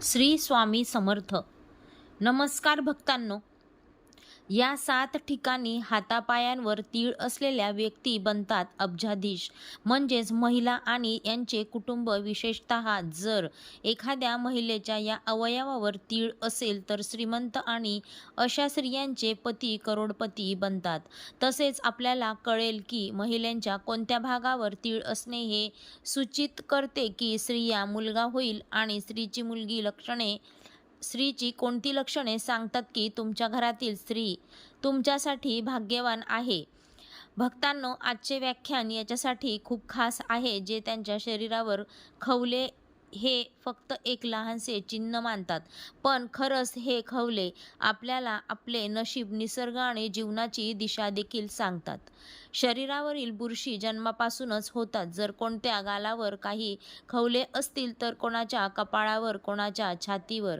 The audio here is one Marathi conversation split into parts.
श्री स्वामी समर्थ. नमस्कार भक्तांनो. या 7 ठिकाणी हातापायांवर तीळ असलेल्या व्यक्ती बनतात अब्जाधीश, म्हणजेच महिला आणि यांचे कुटुंब. विशेषतः जर एखाद्या महिलेच्या या अवयवावर तीळ असेल तर श्रीमंत आणि अशा स्त्रियांचे पती करोडपती बनतात. तसेच आपल्याला कळेल की महिलांच्या कोणत्या भागावर तीळ असणे हे सूचित करते की स्त्रिया मुलगा होईल, आणि स्त्रीची कोणती लक्षणे सांगतात की तुमच्या घरातील स्त्री तुमच्यासाठी भाग्यवान आहे. भक्तांनो, आजचे व्याख्यान याच्यासाठी खूप खास आहे, जे त्यांच्या शरीरावर खवले हे फक्त एक लहानसे चिन्ह मानतात, पण खरंच हे खवले आपल्याला आपले नशीब, निसर्ग आणि जीवनाची दिशा देखील सांगतात. शरीरावरील बुरशी जन्मापासूनच होतात. जर कोणत्या गालावर काही खवले असतील तर कोणाच्या कपाळावर, कोणाच्या छातीवर,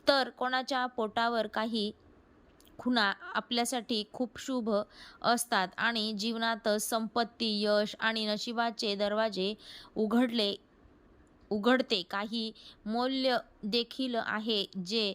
तर कोणाच्या पोटावर काही खुणा आपल्यासाठी खूप शुभ असतात आणि जीवनातच संपत्ती, यश आणि नशिबाचे दरवाजे उघडते. काही मौल्य देखील आहे जे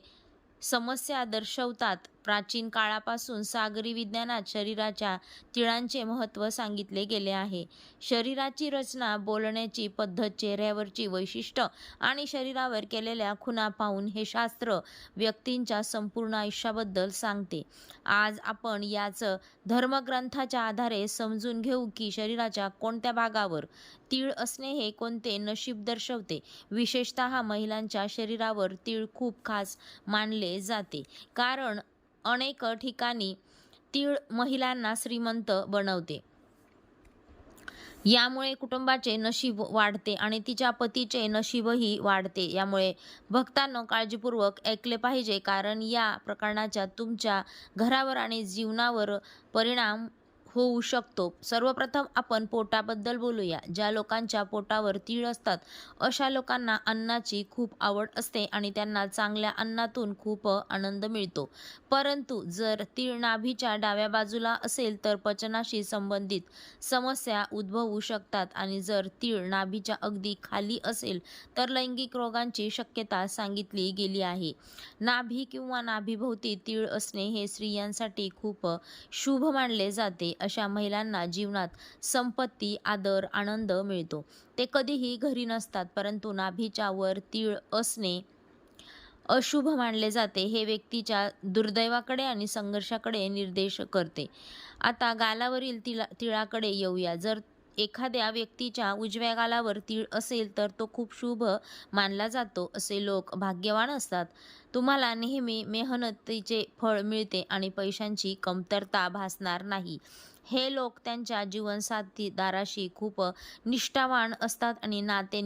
समस्या दर्शवतात. प्राचीन काळापासून सागरी विज्ञानात शरीराच्या तिळांचे महत्त्व सांगितले गेले आहे. शरीराची रचना, बोलण्याची पद्धत, चेहऱ्यावरची वैशिष्ट्य आणि शरीरावर केलेल्या खुणा पाहून हे शास्त्र व्यक्तींच्या संपूर्ण आयुष्याबद्दल सांगते. आज आपण याच धर्मग्रंथाच्या आधारे समजून घेऊ की शरीराच्या कोणत्या भागावर तीळ असणे हे कोणते नशीब दर्शवते. विशेषतः महिलांच्या शरीरावर तीळ खूप खास मानले जाते, कारण अनेक ठिकाणी तीळ महिलांना श्रीमंत बनवते. यामुळे कुटुंबाचे नशीब वाढते आणि तिच्या पतीचे नशीबही वाढते. यामुळे भक्तांनो, काळजीपूर्वक ऐकले पाहिजे, कारण या प्रकरणाचा तुमच्या घरावर आणि जीवनावर परिणाम होऊ शकतो. सर्वप्रथम आपण पोटाबद्दल बोलूया. ज्या लोकांच्या पोटावर तीळ असतात अशा लोकांना अन्नाची खूप आवड असते आणि त्यांना चांगल्या अन्नातून खूप आनंद मिळतो. परंतु जर तीळ नाभीच्या डाव्या बाजूला असेल तर पचनाशी संबंधित समस्या उद्भवू शकतात, आणि जर तीळ नाभीच्या अगदी खाली असेल तर लैंगिक रोगांची शक्यता सांगितली गेली आहे. नाभी किंवा नाभीभोवती तीळ असणे हे स्त्रियांसाठी खूप शुभ मानले जाते. अशा महिलांना जीवनात संपत्ती, आदर, आनंद मिळतो. ते कधीही घरी नसतात, परंतु नाभीच्या वर तीळ असणे अशुभ मानले जाते. हे व्यक्तीच्या दुर्दैवाकडे आणि संघर्षाकडे निर्देश करते. आता गालावरील तिळाकडे येऊया. जर एखाद्या व्यक्तीच्या उजव्या गालावर तीळ असेल तर तो खूप शुभ मानला जातो. असे लोक भाग्यवान असतात. तुम्हाला नेहमी मेहनतीचे फळ मिळते आणि पैशांची कमतरता भासणार नाही. हे लोक त्यांच्या जीवनसाथीदाराशी खूप निष्ठावान असतात आणि नाते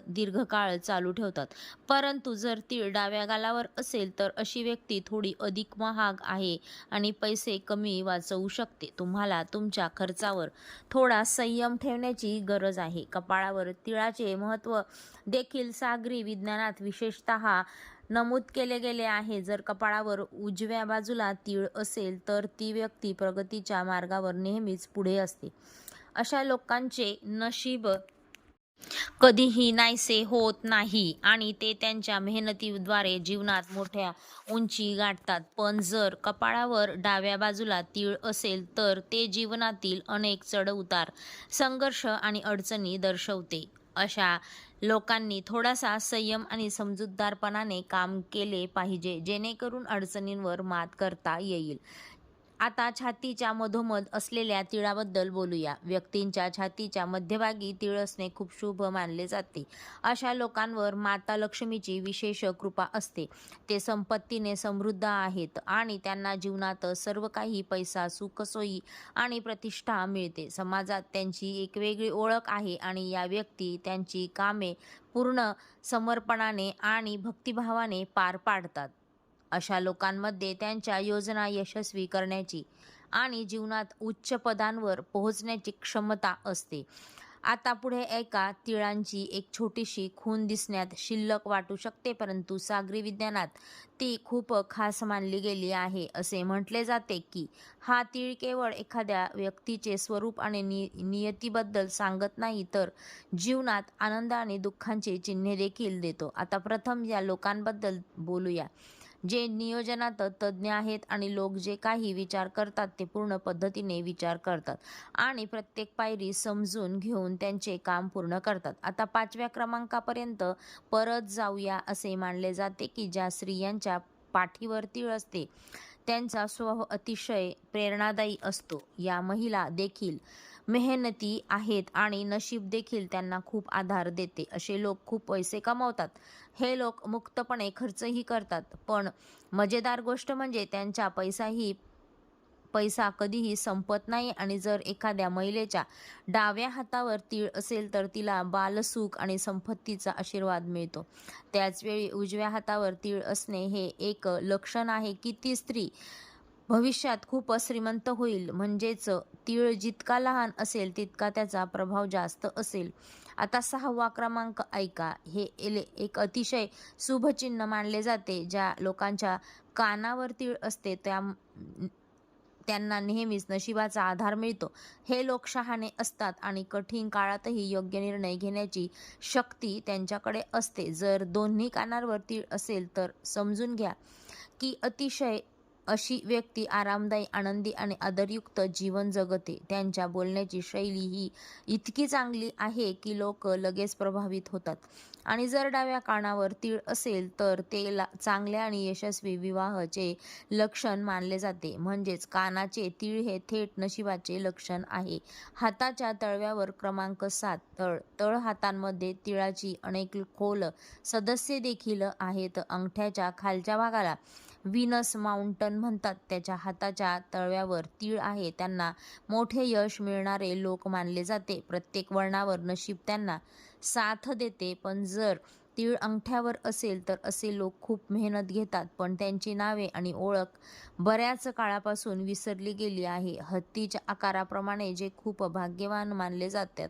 दीर्घकाळ चालू ठेवतात. परंतु जर तीळ डाव्या गालावर असेल तर अशी व्यक्ती थोडी अधिक महाग आहे आणि पैसे कमी वाचवू शकते. तुम्हाला तुमच्या खर्चावर थोडा संयम ठेवण्याची गरज आहे. कपाळावर तिळाचे महत्त्व देखील सागरी विज्ञानात विशेषतः नमूद केले गेले आहे. जर कपाळावर उजव्या बाजूला तीळ असेल तर ती व्यक्ती प्रगतीच्या मार्गावर नेहमीच पुढे असते. अशा लोकांचे नशीब कधीही नाहीसे होत नाही आणि ते त्यांच्या मेहनतीद्वारे जीवनात मोठ्या उंची गाठतात. पण जर कपाळावर डाव्या बाजूला तीळ असेल तर ते जीवनातील अनेक चढ-उतार, संघर्ष आणि अडचणी दर्शवते. अशा लोकांनी थोडासा संयम आणि समजूतदारपणाने काम केले पाहिजे, जेणेकरून अडचणींवर मात करता येईल. आता छातीच्या मधोमध असलेल्या तिळाबद्दल बोलूया. व्यक्तींच्या छातीच्या मध्यभागी तीळ असणे खूप शुभ मानले जाते. अशा लोकांवर माता लक्ष्मीची विशेष कृपा असते. ते संपत्तीने समृद्ध आहेत आणि त्यांना जीवनात सर्व काही पैसा, सुख, सोयी आणि प्रतिष्ठा मिळते. समाजात त्यांची एक वेगळी ओळख आहे आणि या व्यक्ती त्यांची कामे पूर्ण समर्पणाने आणि भक्तिभावाने पार पाडतात. अशा लोकांमध्ये त्यांच्या योजना यशस्वी करण्याची आणि जीवनात उच्च पदांवर पोहोचण्याची क्षमता असते. आता पुढे ऐका. तिळांची एक छोटीशी खूण दिसण्यात शिल्लक वाटू शकते, परंतु सागरी विज्ञानात ती खूप खास मानली गेली आहे. असे म्हटले जाते की हा तीळ केवळ एखाद्या व्यक्तीचे स्वरूप आणि नियतीबद्दल सांगत नाही, तर जीवनात आनंद आणि दुःखांची चिन्हे देखील देतो. आता प्रथम या लोकांबद्दल बोलूया, जे नियोजनात तज्ज्ञ आहेत आणि लोक जे काही विचार करतात ते पूर्ण पद्धतीने विचार करतात आणि प्रत्येक पायरी समजून घेऊन त्यांचे काम पूर्ण करतात. आता 5व्या क्रमांकापर्यंत परत जाऊया. असे मानले जाते की ज्या स्त्रियांच्या पाठीवर तीळ असते त्यांचा स्वभाव अतिशय प्रेरणादायी असतो. या महिला देखील मेहनती आहेत आणि नशीब देखील त्यांना खूप आधार देते. असे लोक खूप पैसे कमवतात. हे लोक मुक्तपणे खर्चही करतात, पण मजेदार गोष्ट म्हणजे त्यांचा पैसा कधीही संपत नाही. आणि जर एखाद्या महिलेच्या डाव्या हातावर तीळ असेल तर तिला बालसुख आणि संपत्तीचा आशीर्वाद मिळतो. त्याचवेळी उजव्या हातावर तीळ असणे हे एक लक्षण आहे की ती स्त्री भविष्यात खूप श्रीमंत होईल. म्हणजेच तीळ जितका लहान असेल तितका त्याचा प्रभाव जास्त असेल. आता 6वा क्रमांक ऐका. हे एक अतिशय शुभ चिन्ह मानले जाते. ज्या लोकांच्या कानावर तीळ असते त्यांना नेहमीच नशिबाचा आधार मिळतो. हे लोक शहाणे असतात आणि कठीण काळातही योग्य निर्णय घेण्याची शक्ती त्यांच्याकडे असते. जर दोन्ही कानांवर तीळ असेल तर समजून घ्या की अशी व्यक्ती आरामदायी, आनंदी आणि आदरयुक्त जीवन जगते. त्यांच्या बोलण्याची शैली ही इतकी चांगली आहे की लोक लगेच प्रभावित होतात. आणि जर डाव्या कानावर तीळ असेल तर ते चांगल्या आणि यशस्वी विवाहाचे लक्षण मानले जाते. म्हणजेच कानाचे तीळ हे थेट नशिबाचे लक्षण आहे. हाताच्या तळव्यावर क्रमांक 7 तळ हातांमध्ये तिळाची अनेक खोल सदस्य देखील आहेत. अंगठ्याच्या खालच्या भागाला व्हीनस माउंटन म्हणतात. त्याच्या हाताच्या तळव्यावर तीळ आहे त्यांना मोठे यश मिळणारे लोक मानले जाते. प्रत्येक वळणावर नशीब त्यांना साथ देते. पण जर तीळ अंगठ्यावर असेल तर असे लोक खूप मेहनत घेतात, पण त्यांची नावे आणि ओळख बऱ्याच काळापासून विसरली गेली आहे. हत्तीच्या आकाराप्रमाणे जे खूप भाग्यवान मानले जातात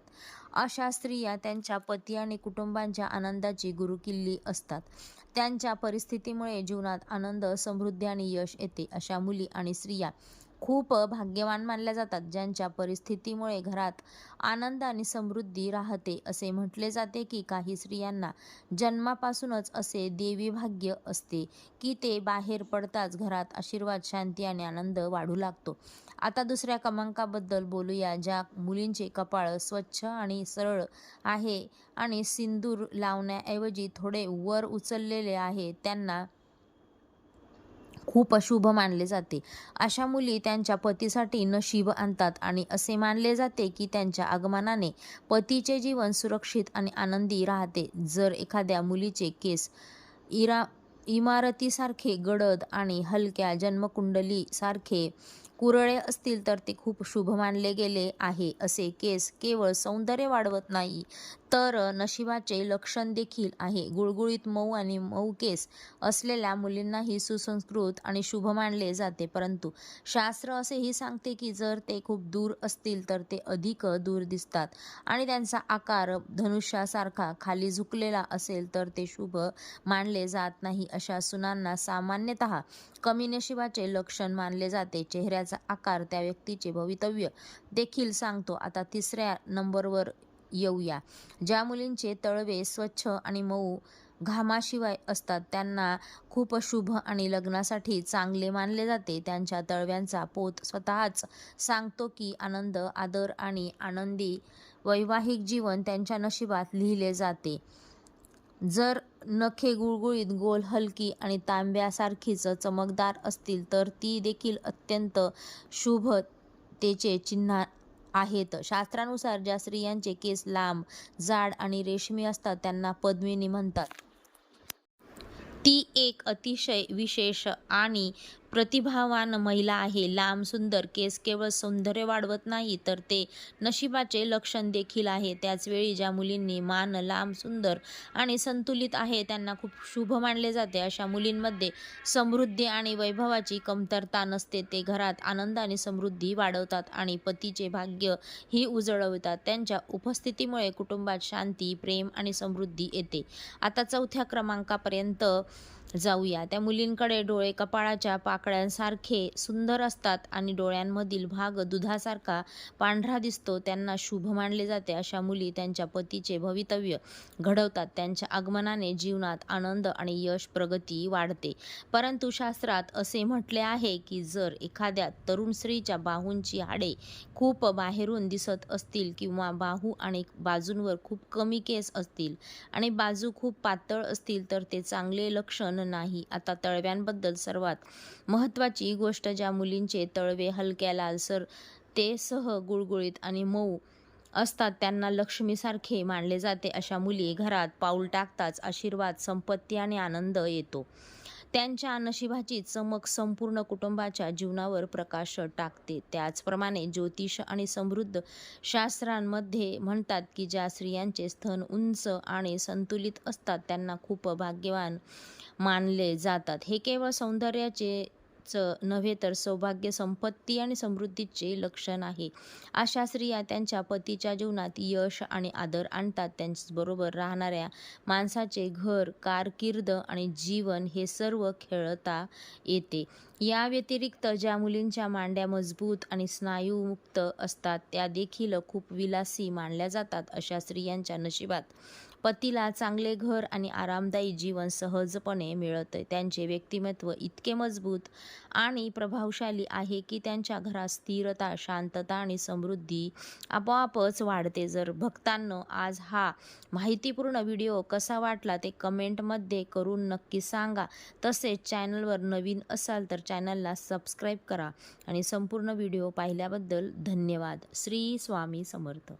अशा स्त्रिया त्यांच्या पती आणि कुटुंबाच्या आनंदाची गुरुकिल्ली असतात. त्यांच्या परिस्थितीमुळे जीवनात आनंद, समृद्धी आणि यश येते. अशा मुली आणि स्त्रिया खूप भाग्यवान मानल्या जातात ज्यांच्या परिस्थितीमुळे घरात आनंद आणि समृद्धी राहते. असे म्हटले जाते की काही स्त्रियांना जन्मापासूनच असे देवी भाग्य असते की ते बाहेर पडताच घरात आशीर्वाद, शांती आणि आनंद वाढू लागतो. आता 2ऱ्या क्रमांकाबद्दल बोलूया. ज्या मुलींचे कपाळ स्वच्छ आणि सरळ आहे आणि सिंदूर लावण्याऐवजी थोडे वर उचललेले आहे त्यांना खूप अशुभ मानले जाते. अशा मुली त्यांच्या पतीसाठी नशीब आणतात आणि असे मानले जाते की त्यांच्या आगमनाने पतीचे जीवन सुरक्षित आणि आनंदी राहते. जर एखाद्या मुलीचे केस इमारतीसारखे गडद आणि हलक्या जन्मकुंडली सारखे कुरळे असतील तर ते खूप शुभ मानले गेले आहे. असे केस केवळ सौंदर्य वाढवत नाही तर नशिबाचे लक्षण देखील आहे. गुळगुळीत मऊ आणि मऊ केस असलेल्या मुलींनाही सुसंस्कृत आणि शुभ मानले जाते, परंतु शास्त्र असेही सांगते की जर ते खूप दूर असतील तर ते अधिक दूर दिसतात आणि त्यांचा आकार धनुष्यासारखा खाली झुकलेला असेल तर ते शुभ मानले जात नाही. अशा सुनांना सामान्यतः कमी नशिबाचे लक्षण मानले जाते. चेहऱ्याचा आकार त्या व्यक्तीचे भवितव्य देखील सांगतो. आता 3ऱ्या नंबरवर येऊया. ज्या मुलींचे तळवे स्वच्छ आणि मऊ घामाशिवाय असतात त्यांना खूप शुभ आणि लग्नासाठी चांगले मानले जाते. त्यांच्या तळव्यांचा पोत स्वतःच सांगतो की आनंद, आदर आणि आनंदी वैवाहिक जीवन त्यांच्या नशिबात लिहिले जाते. जर नखे गुळगुळीत, गोल, हलकी आणि तांब्यासारखीच चमकदार असतील तर ती देखील अत्यंत शुभतेचे चिन्ह आहेत. शास्त्रानुसार ज्या स्त्रियांचे केस लांब, जाड आणि रेशमी असतात त्यांना पद्मिनी म्हणतात. ती एक अतिशय विशेष आणि प्रतिभावान महिला आहे. लांब सुंदर केस केवळ सौंदर्य वाढवत नाही तर ते नशिबाचे लक्षण देखील आहे. त्याचवेळी ज्या मुलींनी मान लांब सुंदर आणि संतुलित आहे त्यांना खूप शुभ मानले जाते. अशा मुलींमध्ये समृद्धी आणि वैभवाची कमतरता नसते. ते घरात आनंद आणि समृद्धी वाढवतात आणि पतीचे भाग्य ही उजळवतात. त्यांच्या उपस्थितीमुळे कुटुंबात शांती, प्रेम आणि समृद्धी येते. आता 4थ्या क्रमांकापर्यंत जाऊया. त्या मुलींकडे डोळे कपाळाच्या पाकळ्यांसारखे सुंदर असतात आणि डोळ्यांमधील भाग दुधासारखा पांढरा दिसतो. त्यांना शुभ मानले जाते. अशा मुली त्यांच्या पतीचे भवितव्य घडवतात. त्यांच्या आगमनाने जीवनात आनंद आणि यश प्रगती वाढते. परंतु शास्त्रात असे म्हटले आहे की जर एखाद्या तरुण स्त्रीच्या बाहूंची हाडे खूप बाहेरून दिसत असतील किंवा बाहू आणि बाजूंवर खूप कमी केस असतील आणि बाजू खूप पातळ असतील तर ते चांगले लक्षण नाही. आता तळव्यांबद्दल सर्वात महत्त्वाची गोष्ट, ज्या मुलींचे तळवे हलक्या लालसर ते सह गुळगुळीत आणि मऊ असतात त्यांना लक्ष्मीसारखे मानले जाते. अशा मुली घरात पाऊल टाकताच आशीर्वाद, संपत्ती आणि आनंद येतो. त्यांच्या नशिबाची चमक संपूर्ण कुटुंबाच्या जीवनावर प्रकाश टाकते. त्याचप्रमाणे ज्योतिष आणि समृद्ध शास्त्रांमध्ये म्हणतात की ज्या स्त्रियांचे स्तन उंच आणि संतुलित असतात त्यांना खूप भाग्यवान मानले जातात. हे केवळ सौंदर्याचे नव्हे तर सौभाग्य, संपत्ती आणि समृद्धीचे लक्षण आहे. अशा स्त्रिया त्यांच्या पतीच्या जीवनात यश आणि आदर आणतात. त्यांच्याबरोबर राहणाऱ्या माणसाचे घर, कारकीर्द आणि जीवन हे सर्व खेळता येते. या व्यतिरिक्त ज्या मुलींच्या मांड्या मजबूत आणि स्नायूमुक्त असतात त्या देखील खूप विलासी मानल्या जातात. अशा स्त्रियांच्या नशिबात पतीला चांगले घर आणि आरामदायी जीवन सहजपणे मिळते. त्यांचे व्यक्तिमत्व इतके मजबूत आणि प्रभावशाली आहे की त्यांच्या घरात स्थिरता, शांतता आणि समृद्धी आपोआपच वाढते. जर भक्तांनो आज हा माहितीपूर्ण व्हिडिओ कसा वाटला ते कमेंटमध्ये करून नक्की सांगा. तसेच चॅनलवर नवीन असाल तर चॅनलला सबस्क्राईब करा आणि संपूर्ण व्हिडिओ पाहिल्याबद्दल धन्यवाद. श्री स्वामी समर्थ.